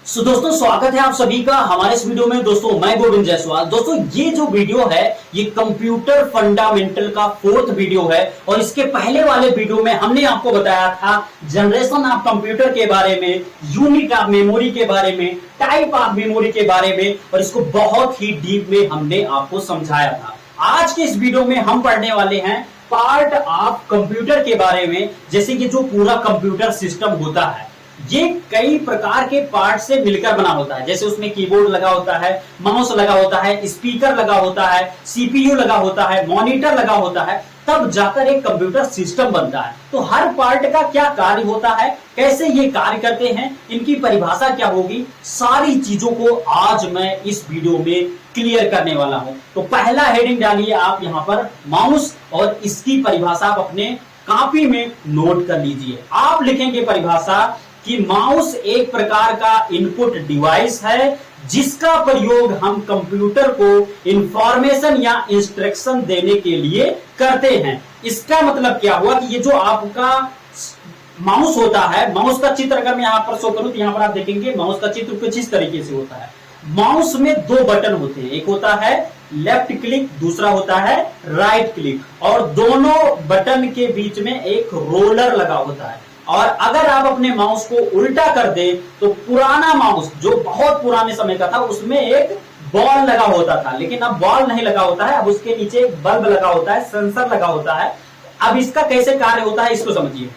दोस्तों स्वागत है आप सभी का हमारे इस वीडियो में। दोस्तों मैं गोविंद जायसवाल। दोस्तों ये जो वीडियो है ये कंप्यूटर फंडामेंटल का 4th वीडियो है और इसके पहले वाले वीडियो में हमने आपको बताया था जनरेशन ऑफ कंप्यूटर के बारे में, यूनिट ऑफ मेमोरी के बारे में, टाइप ऑफ मेमोरी के बारे में और इसको बहुत ही डीप में हमने आपको समझाया था। आज के इस वीडियो में हम पढ़ने वाले हैं पार्ट ऑफ कंप्यूटर के बारे में, जैसे कि जो पूरा कंप्यूटर सिस्टम होता है ये कई प्रकार के पार्ट से मिलकर बना होता है। जैसे उसमें कीबोर्ड लगा होता है, माउस लगा होता है, स्पीकर लगा होता है, सीपीयू लगा होता है, मॉनिटर लगा होता है, तब जाकर एक कंप्यूटर सिस्टम बनता है। तो हर पार्ट का क्या कार्य होता है, कैसे ये कार्य करते हैं, इनकी परिभाषा क्या होगी, सारी चीजों को आज मैं इस वीडियो में क्लियर करने वाला हूं। तो पहला हेडिंग डालिए आप यहां पर माउस और इसकी परिभाषा आप अपने कॉपी में नोट कर लीजिए। आप लिखेंगे परिभाषा कि माउस एक प्रकार का इनपुट डिवाइस है जिसका प्रयोग हम कंप्यूटर को इंफॉर्मेशन या इंस्ट्रक्शन देने के लिए करते हैं। इसका मतलब क्या हुआ कि ये जो आपका माउस होता है, माउस का चित्र अगर मैं यहां पर शो करूं तो यहां पर आप देखेंगे माउस का चित्र कुछ इस तरीके से होता है। माउस में 2 बटन होते हैं, एक होता है लेफ्ट क्लिक, दूसरा होता है राइट क्लिक और दोनों बटन के बीच में एक रोलर लगा होता है। और अगर आप अपने माउस को उल्टा कर दे तो पुराना माउस जो बहुत पुराने समय का था उसमें एक बॉल लगा होता था, लेकिन अब बॉल नहीं लगा होता है, अब उसके नीचे एक बल्ब लगा होता है, सेंसर लगा होता है। अब इसका कैसे कार्य होता है इसको समझिए।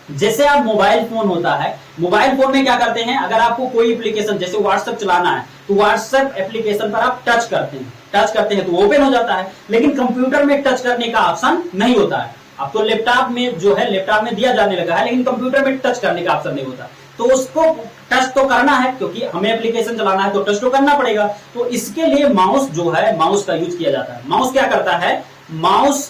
जैसे आप मोबाइल फोन होता है, मोबाइल फोन में क्या करते हैं, अगर आपको कोई एप्लीकेशन जैसे व्हाट्सएप चलाना है तो व्हाट्सएप एप्लीकेशन पर आप टच करते हैं तो ओपन हो जाता है, लेकिन कंप्यूटर में टच करने का ऑप्शन नहीं होता है। अब तो लैपटॉप में जो है लैपटॉप में दिया जाने लगा है, लेकिन कंप्यूटर में टच करने का ऑप्शन नहीं होता। तो उसको टच तो करना है क्योंकि हमें एप्लीकेशन चलाना है तो टच तो करना पड़ेगा। तो इसके लिए माउस जो है, माउस का यूज किया जाता है। माउस क्या करता है, माउस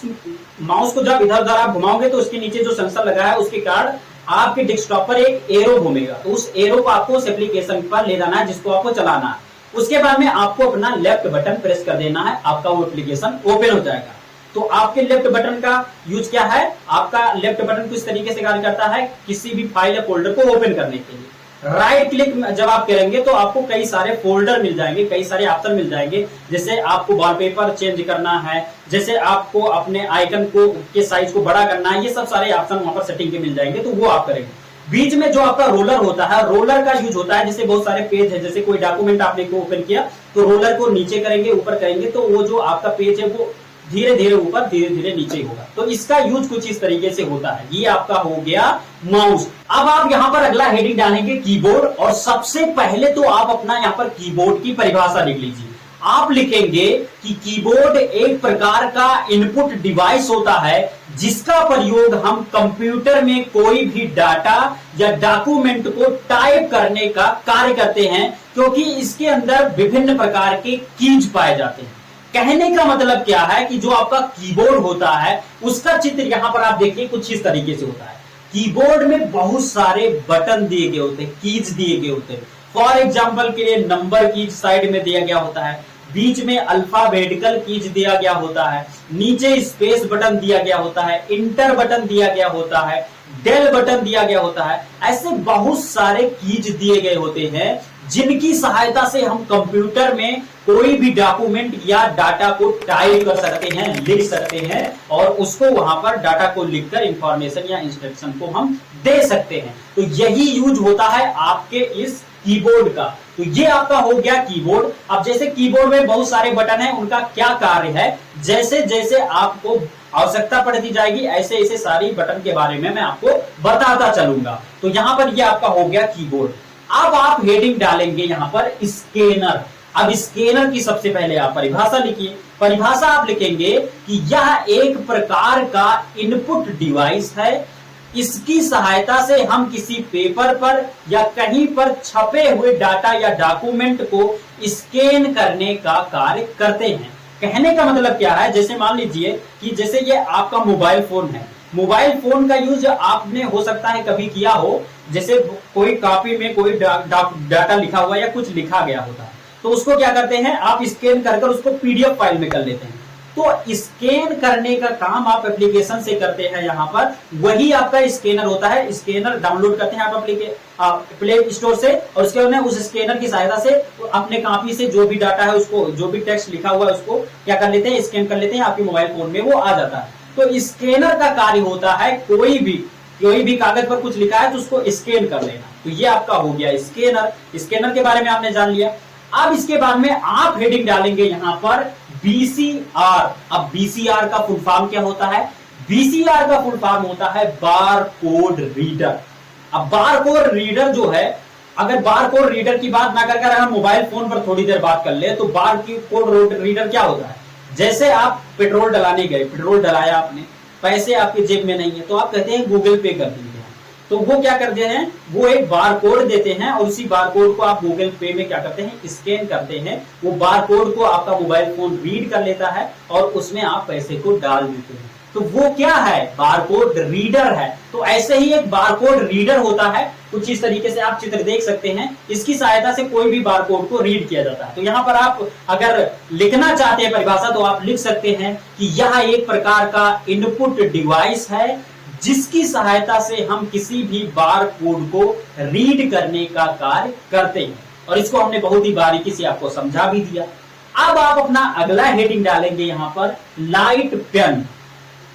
को जब इधर उधर आप घुमाओगे तो उसके नीचे जो सेंसर लगा है उसके कारण आपके डेस्कटॉप पर एक एरो घूमेगा, तो उस एरो को आपको उस एप्लीकेशन पर ले जाना है जिसको आपको चलाना है। उसके बाद में आपको अपना लेफ्ट बटन प्रेस कर देना है, आपका वो एप्लीकेशन ओपन हो जाएगा। तो आपके लेफ्ट बटन का यूज क्या है, आपका लेफ्ट बटन किस तरीके से कार्य करता है, किसी भी फाइल या फोल्डर को ओपन करने के लिए। राइट क्लिक जब आप करेंगे तो आपको कई सारे फोल्डर मिल जाएंगे, कई सारे ऑप्शन मिल जाएंगे। जैसे आपको वॉलपेपर चेंज करना है, जैसे आपको अपने आइकन को के साइज को बड़ा करना है, ये सब सारे ऑप्शन वहां पर सेटिंग के मिल जाएंगे, तो वो आप करेंगे। बीच में जो आपका रोलर होता है, रोलर का यूज होता है जैसे बहुत सारे पेज है, जैसे कोई डॉक्यूमेंट आपने को ओपन किया तो रोलर को नीचे करेंगे, ऊपर करेंगे तो वो जो आपका पेज है वो धीरे धीरे ऊपर धीरे धीरे नीचे होगा। तो इसका यूज कुछ इस तरीके से होता है। ये आपका हो गया माउस। अब आप यहां पर अगला हेडिंग डालेंगे कीबोर्ड, और सबसे पहले तो आप अपना यहां पर कीबोर्ड की परिभाषा लिख लीजिए। आप लिखेंगे कि कीबोर्ड एक प्रकार का इनपुट डिवाइस होता है जिसका प्रयोग हम कंप्यूटर में कोई भी डाटा या डॉक्यूमेंट को टाइप करने का कार्य करते हैं, क्योंकि इसके अंदर विभिन्न प्रकार के कीज पाए जाते हैं। कहने का मतलब क्या है कि जो आपका कीबोर्ड होता है उसका चित्र यहां पर आप देखिए कुछ इस तरीके से होता है। कीबोर्ड में बहुत सारे बटन दिए गए होते हैं, कीज दिए गए होते हैं। फॉर एग्जांपल के लिए नंबर कीज साइड में दिया गया होता है, बीच में अल्फाबेटिकल कीज दिया गया होता है, नीचे स्पेस बटन दिया गया होता है, इंटर बटन दिया गया होता है, डेल बटन दिया गया होता है। ऐसे बहुत सारे कीज दिए गए होते हैं जिनकी सहायता से हम कंप्यूटर में कोई भी डॉक्यूमेंट या डाटा को टाइप कर सकते हैं, लिख सकते हैं और उसको वहां पर डाटा को लिखकर इंफॉर्मेशन या इंस्ट्रक्शन को हम दे सकते हैं। तो यही यूज होता है आपके इस कीबोर्ड का। तो ये आपका हो गया कीबोर्ड। अब जैसे कीबोर्ड में बहुत सारे बटन हैं, उनका क्या कार्य है, जैसे जैसे आपको आवश्यकता पड़ती जाएगी ऐसे ऐसे सारी बटन के बारे में मैं आपको बताता चलूंगा। तो यहां पर ये आपका हो गया कीबोर्ड। अब आप हेडिंग डालेंगे यहां पर स्कैनर। अब स्कैनर की सबसे पहले आप परिभाषा लिखिए। परिभाषा आप लिखेंगे कि यह एक प्रकार का इनपुट डिवाइस है, इसकी सहायता से हम किसी पेपर पर या कहीं पर छपे हुए डाटा या डॉक्यूमेंट को स्कैन करने का कार्य करते हैं। कहने का मतलब क्या है, जैसे मान लीजिए कि जैसे ये आपका मोबाइल फोन है, मोबाइल फोन का यूज आपने हो सकता है कभी किया हो, जैसे कोई कॉपी में कोई डाटा लिखा हुआ या कुछ लिखा गया होता है तो उसको क्या करते हैं आप स्कैन कर उसको पीडीएफ फाइल में कर लेते हैं। तो स्कैन करने का काम आप एप्लीकेशन से करते हैं, यहां पर वही आपका स्कैनर होता है। स्कैनर डाउनलोड करते हैं आप प्ले स्टोर से, और उसके बाद उस स्कैनर की सहायता से अपने कॉपी से जो भी डाटा है उसको, जो भी टेक्स्ट लिखा हुआ है उसको क्या कर लेते हैं, स्कैन कर लेते हैं, आपके मोबाइल फोन में वो आ जाता है। तो स्कैनर का कार्य होता है कोई भी कागज पर कुछ लिखा है तो उसको स्कैन कर लेना। तो ये आपका हो गया स्कैनर। स्कैनर के बारे में आपने जान लिया। अब इसके बाद में आप हेडिंग डालेंगे यहां पर BCR। अब BCR का फुल फॉर्म क्या होता है? BCR का फुल फॉर्म होता है बार कोड रीडर। अब बार कोड रीडर जो है, अगर बार कोड रीडर की बात ना कर हम मोबाइल फोन पर थोड़ी देर बात कर ले, तो बार कोड रीडर क्या होता है? जैसे आप पेट्रोल डलाने गए, पेट्रोल डलाया आपने, पैसे आपके जेब में नहीं है, तो आप कहते हैं गूगल पे कर दीजिए। तो वो क्या करते हैं, वो एक बार कोड देते हैं और उसी बार कोड को आप गूगल पे में क्या करते हैं, स्कैन करते हैं। वो बार कोड को आपका मोबाइल फोन रीड कर लेता है और उसमें आप पैसे को डाल देते हैं। तो वो क्या है, बार कोड रीडर है। तो ऐसे ही एक बार कोड रीडर होता है, कुछ इस तरीके से आप चित्र देख सकते हैं। इसकी सहायता से कोई भी बार कोड को रीड किया जाता है। तो यहाँ पर आप अगर लिखना चाहते हैं परिभाषा, तो आप लिख सकते हैं कि यह एक प्रकार का इनपुट डिवाइस है जिसकी सहायता से हम किसी भी बार कोड को रीड करने का कार्य करते हैं। और इसको हमने बहुत ही बारीकी से आपको समझा भी दिया। अब आप अपना अगला हेडिंग डालेंगे यहां पर लाइट पेन।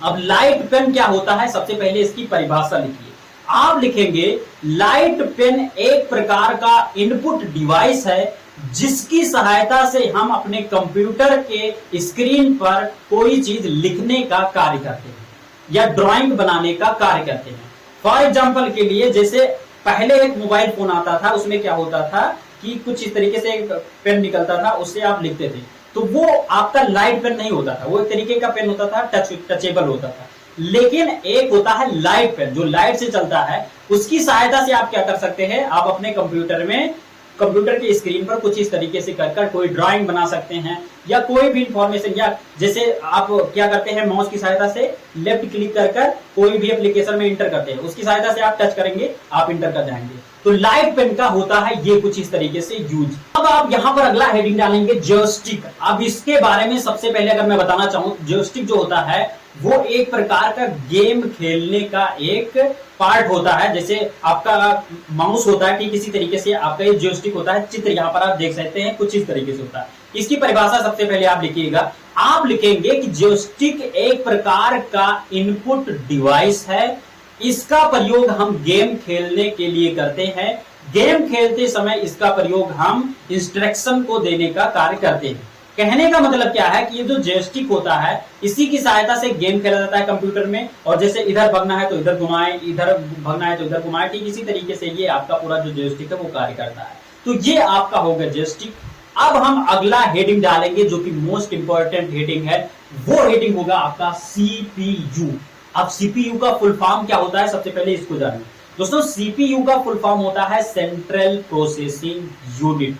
अब लाइट पेन क्या होता है, सबसे पहले इसकी परिभाषा लिखिए। आप लिखेंगे लाइट पेन एक प्रकार का इनपुट डिवाइस है जिसकी सहायता से हम अपने कंप्यूटर के स्क्रीन पर कोई चीज लिखने का कार्य करते हैं या ड्राइंग बनाने का कार्य करते हैं। फॉर एग्जाम्पल के लिए, जैसे पहले एक मोबाइल फोन आता था, उसमें क्या होता था कि कुछ इस तरीके से एक पेन निकलता था, उससे आप लिखते थे। तो वो आपका लाइट पेन नहीं होता था, वो एक तरीके का पेन होता था, टचेबल होता था। लेकिन एक होता है लाइट पेन जो लाइट से चलता है। उसकी सहायता से आप क्या कर सकते हैं, आप अपने कंप्यूटर में, कंप्यूटर की स्क्रीन पर कुछ इस तरीके से कर कोई ड्राइंग बना सकते हैं या कोई भी इंफॉर्मेशन, या जैसे आप क्या करते हैं, माउस की सहायता से लेफ्ट क्लिक कर कोई भी एप्लीकेशन में इंटर करते हैं, उसकी सहायता से आप टच करेंगे, आप इंटर कर जाएंगे। तो लाइट पेन का होता है ये कुछ इस तरीके से यूज। अब आप यहां पर अगला हेडिंग डालेंगे जॉयस्टिक। अब इसके बारे में सबसे पहले अगर मैं बताना चाहूं, जॉयस्टिक जो होता है वो एक प्रकार का गेम खेलने का एक पार्ट होता है। जैसे आपका माउस होता है, ठीक इसी तरीके से आपका ये जॉयस्टिक होता है। चित्र यहाँ पर आप देख सकते हैं, कुछ इस तरीके से होता है। इसकी परिभाषा सबसे पहले आप लिखिएगा। आप लिखेंगे कि जॉयस्टिक एक प्रकार का इनपुट डिवाइस है। इसका प्रयोग हम गेम खेलने के लिए करते हैं। गेम खेलते समय इसका प्रयोग हम इंस्ट्रक्शन को देने का कार्य करते हैं। कहने का मतलब क्या है कि ये जो जॉयस्टिक होता है, इसी की सहायता से गेम खेला जाता है कंप्यूटर में। और जैसे इधर भगना है तो इधर घुमाएं, इधर भगना है तो इधर घुमाएं, ठीक इसी तरीके से ये आपका पूरा जो जॉयस्टिक है वो कार्य करता है। तो ये आपका होगा जॉयस्टिक। अब हम अगला हेडिंग डालेंगे जो कि मोस्ट इंपॉर्टेंट हेडिंग है, वो हेडिंग होगा आपका CPU। अब CPU का फुल फॉर्म क्या होता है, सबसे पहले इसको जानिए दोस्तों। CPU का फुल फॉर्म होता है सेंट्रल प्रोसेसिंग यूनिट।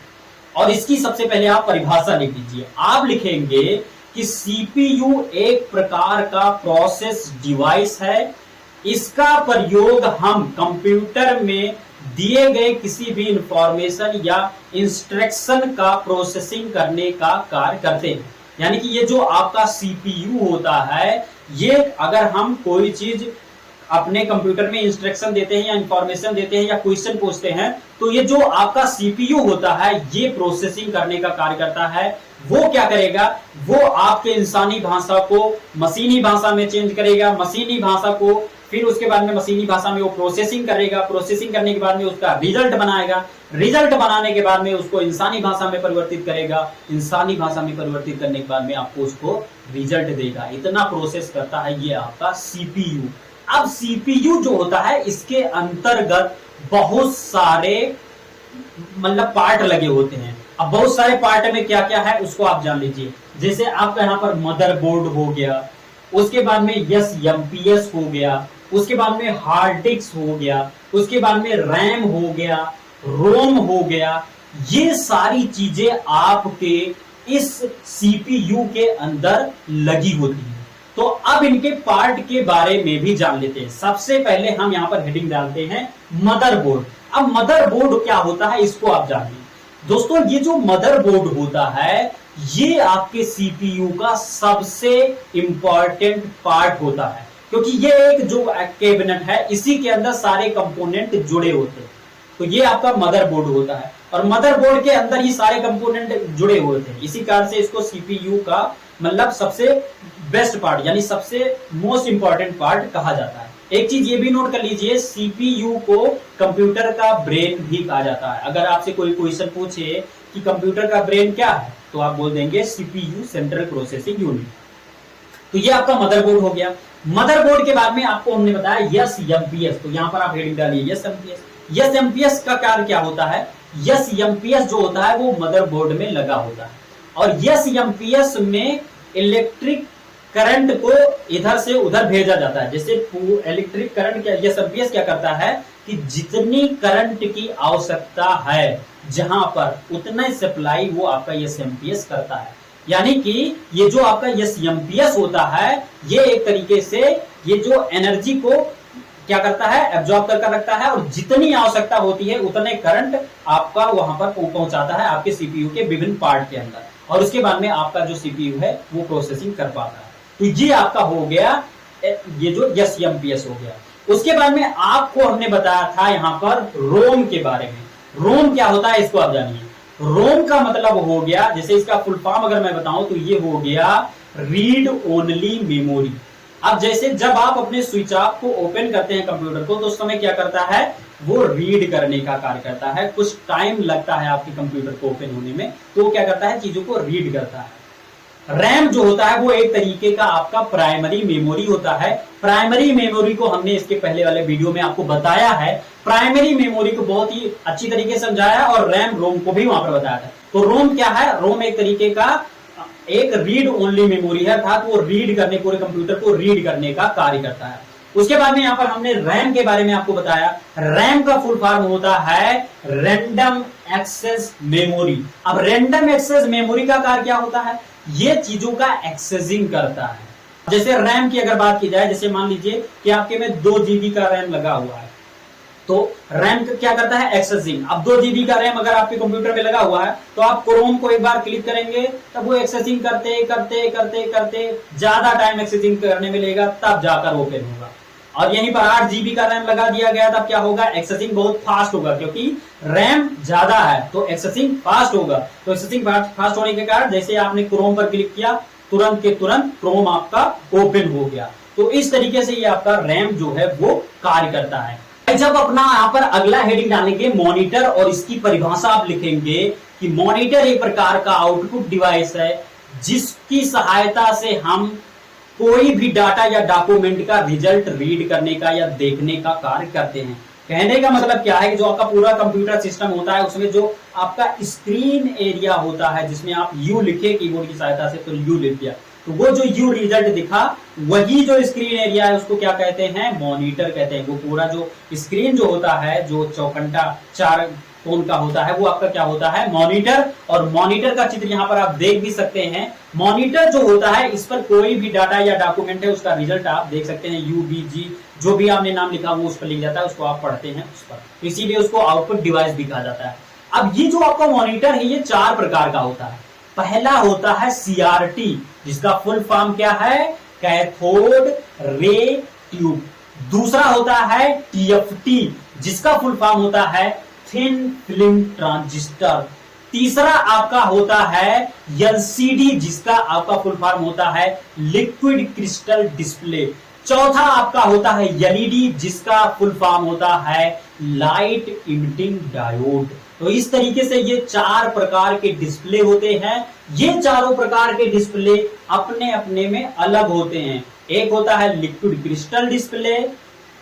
और इसकी सबसे पहले आप परिभाषा लिख दीजिए। आप लिखेंगे कि CPU एक प्रकार का प्रोसेस डिवाइस है। इसका प्रयोग हम कंप्यूटर में दिए गए किसी भी इंफॉर्मेशन या इंस्ट्रक्शन का प्रोसेसिंग करने का कार्य करते हैं। यानी कि ये जो आपका CPU होता है, ये अगर हम कोई चीज अपने कंप्यूटर में इंस्ट्रक्शन देते हैं या इंफॉर्मेशन देते हैं या क्वेश्चन पूछते हैं, तो ये जो आपका CPU होता है ये प्रोसेसिंग करने का कार्य करता है। वो क्या करेगा, वो आपके इंसानी भाषा को मशीनी भाषा में चेंज करेगा, मशीनी भाषा को फिर उसके बाद में मशीनी भाषा में वो प्रोसेसिंग करेगा, प्रोसेसिंग करने के बाद में उसका रिजल्ट बनाएगा, रिजल्ट बनाने के बाद में उसको इंसानी भाषा में परिवर्तित करेगा, इंसानी भाषा में परिवर्तित करने के बाद में आपको उसको रिजल्ट देगा। इतना प्रोसेस करता है ये आपका CPU। अब CPU जो होता है इसके अंतर्गत बहुत सारे मतलब पार्ट लगे होते हैं। अब बहुत सारे पार्ट में क्या क्या है उसको आप जान लीजिए। जैसे आपका यहाँ पर मदरबोर्ड हो गया, उसके बाद में SMPS हो गया, उसके बाद में हार्ड डिस्क हो गया, उसके बाद में रैम हो गया, रोम हो गया। ये सारी चीजें आपके इस CPU के अंदर लगी होती है। तो अब इनके पार्ट के बारे में भी जान लेते हैं। सबसे पहले हम यहां पर हेडिंग डालते हैं मदरबोर्ड। अब मदरबोर्ड क्या होता है इसको आप जानिए। दोस्तों ये जो मदरबोर्ड होता है ये आपके सीपीयू का सबसे इंपॉर्टेंट पार्ट होता है, क्योंकि ये एक जो कैबिनेट है इसी के अंदर सारे कंपोनेंट जुड़े होते हैं। तो ये आपका मदरबोर्ड होता है और मदरबोर्ड के अंदर ही सारे कंपोनेंट जुड़े हुए थे, इसी कारण से इसको सीपीयू का मतलब सबसे बेस्ट पार्ट यानी सबसे मोस्ट इंपॉर्टेंट पार्ट कहा जाता है। एक चीज ये भी नोट कर लीजिए, सीपीयू को कंप्यूटर का ब्रेन भी कहा जाता है। अगर आपसे कोई क्वेश्चन पूछे कि कंप्यूटर का ब्रेन क्या है तो आप बोल देंगे सीपीयू, सेंट्रल प्रोसेसिंग यूनिट। तो ये आपका मदरबोर्ड हो गया। मदरबोर्ड के बाद में आपको हमने बताया एसएमपीएस, तो यहां पर आप हेडिंग डालिए एसएमपीएस। एसएमपीएस का कार्य क्या होता है? एसएमपीएस जो होता है वो मदरबोर्ड में लगा होता है और एसएमपीएस में इलेक्ट्रिक करंट को इधर से उधर भेजा जाता है। जैसे इलेक्ट्रिक करंट क्या, एसएमपीएस क्या करता है कि जितनी करंट की आवश्यकता है जहां पर उतना सप्लाई वो आपका एसएमपीएस करता है। यानी कि ये जो आपका एसएमपीएस होता है ये एक तरीके से ये जो एनर्जी को क्या करता है, एब्जॉर्ब करके रखता है और जितनी आवश्यकता होती है उतने करंट आपका वहां पर पहुंचाता है आपके सीपीयू के विभिन्न पार्ट के अंदर और उसके बाद में आपका जो सीपीयू है वो प्रोसेसिंग कर पाता है। तो ये आपका हो गया ये जो एसएमपीएस हो गया। उसके बाद में आपको हमने बताया था यहां पर रोम के बारे में। रोम क्या होता है इसको आप जानिए। रोम का मतलब हो गया, जैसे इसका फुल फॉर्म अगर मैं बताऊं तो ये हो गया रीड ओनली मेमोरी। अब जैसे जब आप अपने स्विच ऑफ को ओपन करते हैं कंप्यूटर को तो उस समय क्या करता है, वो रीड करने का कार्य करता है। कुछ टाइम लगता है आपके कंप्यूटर को ओपन होने में, तो वो क्या करता है, चीजों को रीड करता है। रैम जो होता है वो एक तरीके का आपका प्राइमरी मेमोरी होता है। प्राइमरी मेमोरी को हमने इसके पहले वाले वीडियो में आपको बताया है। प्राइमरी मेमोरी को बहुत ही अच्छी तरीके से समझाया और रैम रोम को भी वहां पर बताया था। तो रोम क्या है, रोम एक तरीके का एक रीड ओनली मेमोरी है, अर्थात वो रीड करने, पूरे कंप्यूटर को रीड करने का कार्य करता है। उसके बाद में यहां पर हमने रैम के बारे में आपको बताया। रैम का फुल फॉर्म होता है रैंडम एक्सेस मेमोरी। अब रैंडम एक्सेस मेमोरी का कार्य क्या होता है, ये चीजों का एक्सेसिंग करता है। जैसे रैम की अगर बात की जाए, जैसे मान लीजिए कि आपके में 2 जीबी का रैम लगा हुआ है, तो रैम क्या करता है, एक्सेसिंग। अब 2 जीबी का रैम अगर आपके कंप्यूटर में लगा हुआ है तो आप क्रोम को एक बार क्लिक करेंगे तब वो एक्सेसिंग करते करते करते करते ज्यादा टाइम एक्सेसिंग करने में लेगा, तब जाकर ओपन होगा। और यहीं पर 8 जीबी का रैम लगा दिया गया, तब क्या होगा, एक्सेसिंग बहुत फास्ट होगा, क्योंकि रैम ज्यादा है तो एक्सेसिंग फास्ट होगा। तो एक्सेसिंग फास्ट होने के कारण जैसे आपने क्रोम पर क्लिक किया तुरंत के तुरंत क्रोम आपका ओपन हो गया। तो इस तरीके से ये आपका रैम जो है वो कार्य करता है। जब अपना यहाँ पर अगला हेडिंग डालेंगे मॉनिटर, और इसकी परिभाषा आप लिखेंगे कि मॉनिटर एक प्रकार का आउटपुट डिवाइस है जिसकी सहायता से हम कोई भी डाटा या डॉक्यूमेंट का रिजल्ट रीड करने का या देखने का कार्य करते हैं। कहने का मतलब क्या है कि जो आपका पूरा कंप्यूटर सिस्टम होता है उसमें जो आपका स्क्रीन एरिया होता है, जिसमें आप यू लिखे कीबोर्ड की सहायता से, तो यू लिख दिया, तो वो जो यू रिजल्ट दिखा वही जो स्क्रीन एरिया है उसको क्या कहते हैं, मॉनिटर कहते हैं। वो पूरा जो स्क्रीन जो होता है, जो चौखंटा 4 कोण का होता है, वो आपका क्या होता है, मॉनिटर। और मॉनिटर का चित्र यहाँ पर आप देख भी सकते हैं। मॉनिटर जो होता है इस पर कोई भी डाटा या डॉक्यूमेंट है उसका रिजल्ट आप देख सकते हैं। यूबीजी जो भी आपने नाम लिखा वो उस पर लिख जाता है, उसको आप पढ़ते हैं उस पर, इसीलिए उसको आउटपुट डिवाइस भी कहा जाता है। अब ये जो आपका मॉनिटर है ये 4 प्रकार का होता है। पहला होता है सीआरटी, जिसका फुल फॉर्म क्या है, कैथोड रे ट्यूब। दूसरा होता है टीएफटी, जिसका फुल फॉर्म होता है थिन फिल्म ट्रांजिस्टर। तीसरा आपका होता है एलसीडी, जिसका आपका फुल फॉर्म होता है लिक्विड क्रिस्टल डिस्प्ले। चौथा आपका होता है एलईडी, जिसका फुल फॉर्म होता है लाइट इमिटिंग डायोड। तो इस तरीके से ये 4 प्रकार के डिस्प्ले होते हैं। ये चारों प्रकार के डिस्प्ले अपने अपने में अलग होते हैं। एक होता है लिक्विड क्रिस्टल डिस्प्ले,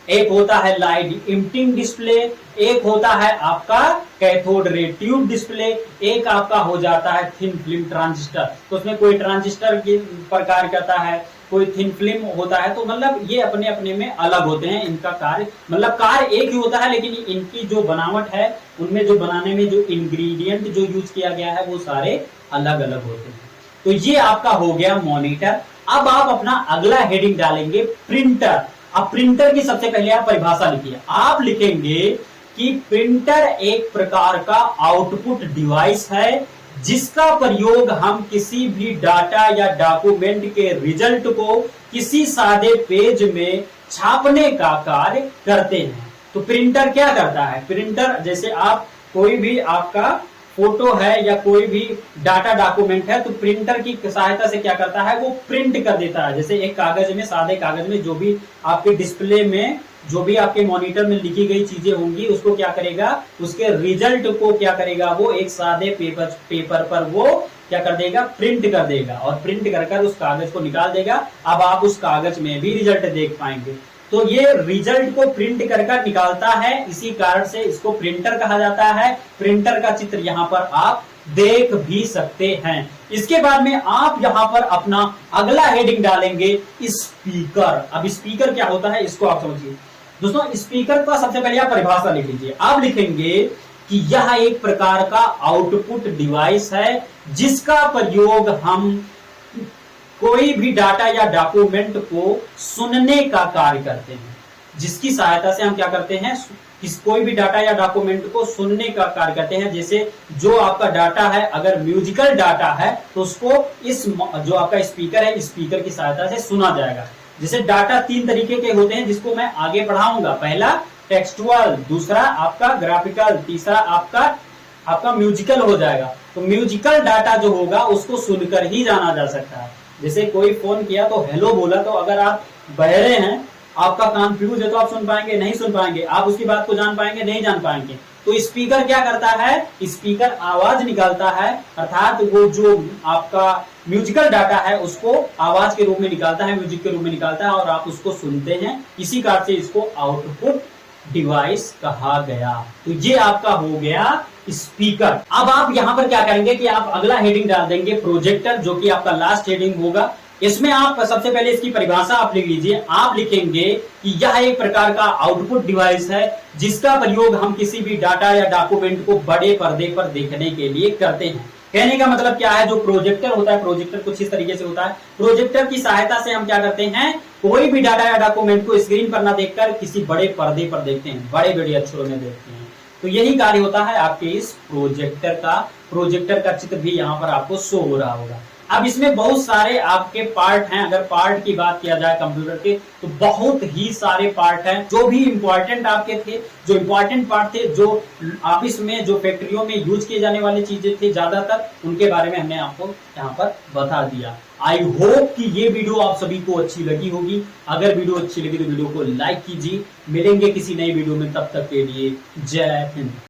एक होता है लाइट इमिटिंग डिस्प्ले, एक होता है आपका कैथोड रे ट्यूब डिस्प्ले, एक आपका हो जाता है थिन फिल्म ट्रांजिस्टर। तो उसमें कोई ट्रांजिस्टर के प्रकार करता है, कोई थिन फिल्म होता है। तो मतलब ये अपने अपने में अलग होते हैं। इनका कार्य मतलब कार्य एक ही होता है, लेकिन इनकी जो बनावट है, उनमें जो बनाने में जो इंग्रेडिएंट जो यूज किया गया है वो सारे अलग अलग होते हैं। तो ये आपका हो गया मॉनिटर। अब आप अपना अगला हेडिंग डालेंगे प्रिंटर। अब प्रिंटर की सबसे पहले आप परिभाषा लिखिए। आप लिखेंगे कि प्रिंटर एक प्रकार का आउटपुट डिवाइस है जिसका प्रयोग हम किसी भी डाटा या डॉक्यूमेंट के रिजल्ट को किसी सादे पेज में छापने का कार्य करते हैं। तो प्रिंटर क्या करता है? प्रिंटर जैसे आप कोई भी आपका फोटो है या कोई भी डाटा डॉक्यूमेंट है तो प्रिंटर की सहायता से क्या करता है, वो प्रिंट कर देता है। जैसे एक कागज में, सादे कागज में जो भी आपके डिस्प्ले में, जो भी आपके मॉनिटर में लिखी गई चीजें होंगी उसको क्या करेगा, उसके रिजल्ट को क्या करेगा, वो एक सादे पेपर पर वो क्या कर देगा, प्रिंट कर देगा और प्रिंट कर उस कागज को निकाल देगा। अब आप उस कागज में भी रिजल्ट देख पाएंगे। तो ये रिजल्ट को प्रिंट कर निकालता है, इसी कारण से इसको प्रिंटर कहा जाता है। प्रिंटर का चित्र यहाँ पर आप देख भी सकते हैं। इसके बाद में आप यहां पर अपना अगला हेडिंग डालेंगे स्पीकर। अब स्पीकर क्या होता है इसको आप समझिए दोस्तों। स्पीकर का सबसे पहले आप परिभाषा लिख लीजिए। आप लिखेंगे कि यह एक प्रकार का आउटपुट डिवाइस है जिसका प्रयोग हम कोई भी डाटा या डॉक्यूमेंट को सुनने का कार्य करते हैं, जिसकी सहायता से हम क्या करते हैं, कोई भी डाटा या डॉक्यूमेंट को सुनने का कार्य करते हैं। जैसे जो आपका डाटा है, अगर म्यूजिकल डाटा है तो उसको इस जो आपका स्पीकर है, स्पीकर की सहायता से सुना जाएगा। जैसे डाटा 3 तरीके के होते हैं जिसको मैं आगे पढ़ाऊंगा। पहला टेक्सटुअल, दूसरा आपका ग्राफिकल, तीसरा आपका म्यूजिकल हो जाएगा। तो म्यूजिकल डाटा जो होगा उसको सुनकर ही जाना जा सकता है। जैसे कोई फोन किया तो हेलो बोला, तो अगर आप बहरे हैं, आपका कान फ्यूज है तो आप सुन पाएंगे? नहीं सुन पाएंगे। आप उसकी बात को जान पाएंगे? नहीं जान पाएंगे। तो स्पीकर क्या करता है, स्पीकर आवाज निकालता है, अर्थात वो जो आपका म्यूजिकल डाटा है उसको आवाज के रूप में निकालता है, म्यूजिक के रूप में निकालता है और आप उसको सुनते हैं। इसी कारण से इसको आउटपुट डिवाइस कहा गया। तो ये आपका हो गया स्पीकर। अब आप यहां पर क्या करेंगे कि आप अगला हेडिंग डाल देंगे प्रोजेक्टर, जो कि आपका लास्ट हेडिंग होगा। इसमें आप सबसे पहले इसकी परिभाषा आप लिख लीजिए। आप लिखेंगे कि यह एक प्रकार का आउटपुट डिवाइस है जिसका प्रयोग हम किसी भी डाटा या डॉक्यूमेंट को बड़े पर्दे पर देखने के लिए करते हैं। कहने का मतलब क्या है, जो प्रोजेक्टर होता है, प्रोजेक्टर कुछ इस तरीके से होता है। प्रोजेक्टर की सहायता से हम क्या करते हैं, कोई भी डाटा या डॉक्यूमेंट को स्क्रीन पर ना देखकर किसी बड़े पर्दे पर देखते हैं, बड़े बड़े अक्षरों में देखते हैं। तो यही कार्य होता है आपके इस प्रोजेक्टर का। प्रोजेक्टर का चित्र भी यहाँ पर आपको शो हो रहा होगा। अब इसमें बहुत सारे आपके पार्ट हैं। अगर पार्ट की बात किया जाए कंप्यूटर के तो बहुत ही सारे पार्ट हैं। जो भी इंपॉर्टेंट आपके थे, जो इंपॉर्टेंट पार्ट थे, जो ऑफिस में, जो फैक्ट्रियों में यूज किए जाने वाली चीजें थी ज्यादातर, उनके बारे में हमने आपको यहाँ पर बता दिया। आई होप कि ये वीडियो आप सभी को अच्छी लगी होगी। अगर वीडियो अच्छी लगी तो वीडियो को लाइक कीजिए। मिलेंगे किसी नई वीडियो में, तब तक के लिए जय हिंद।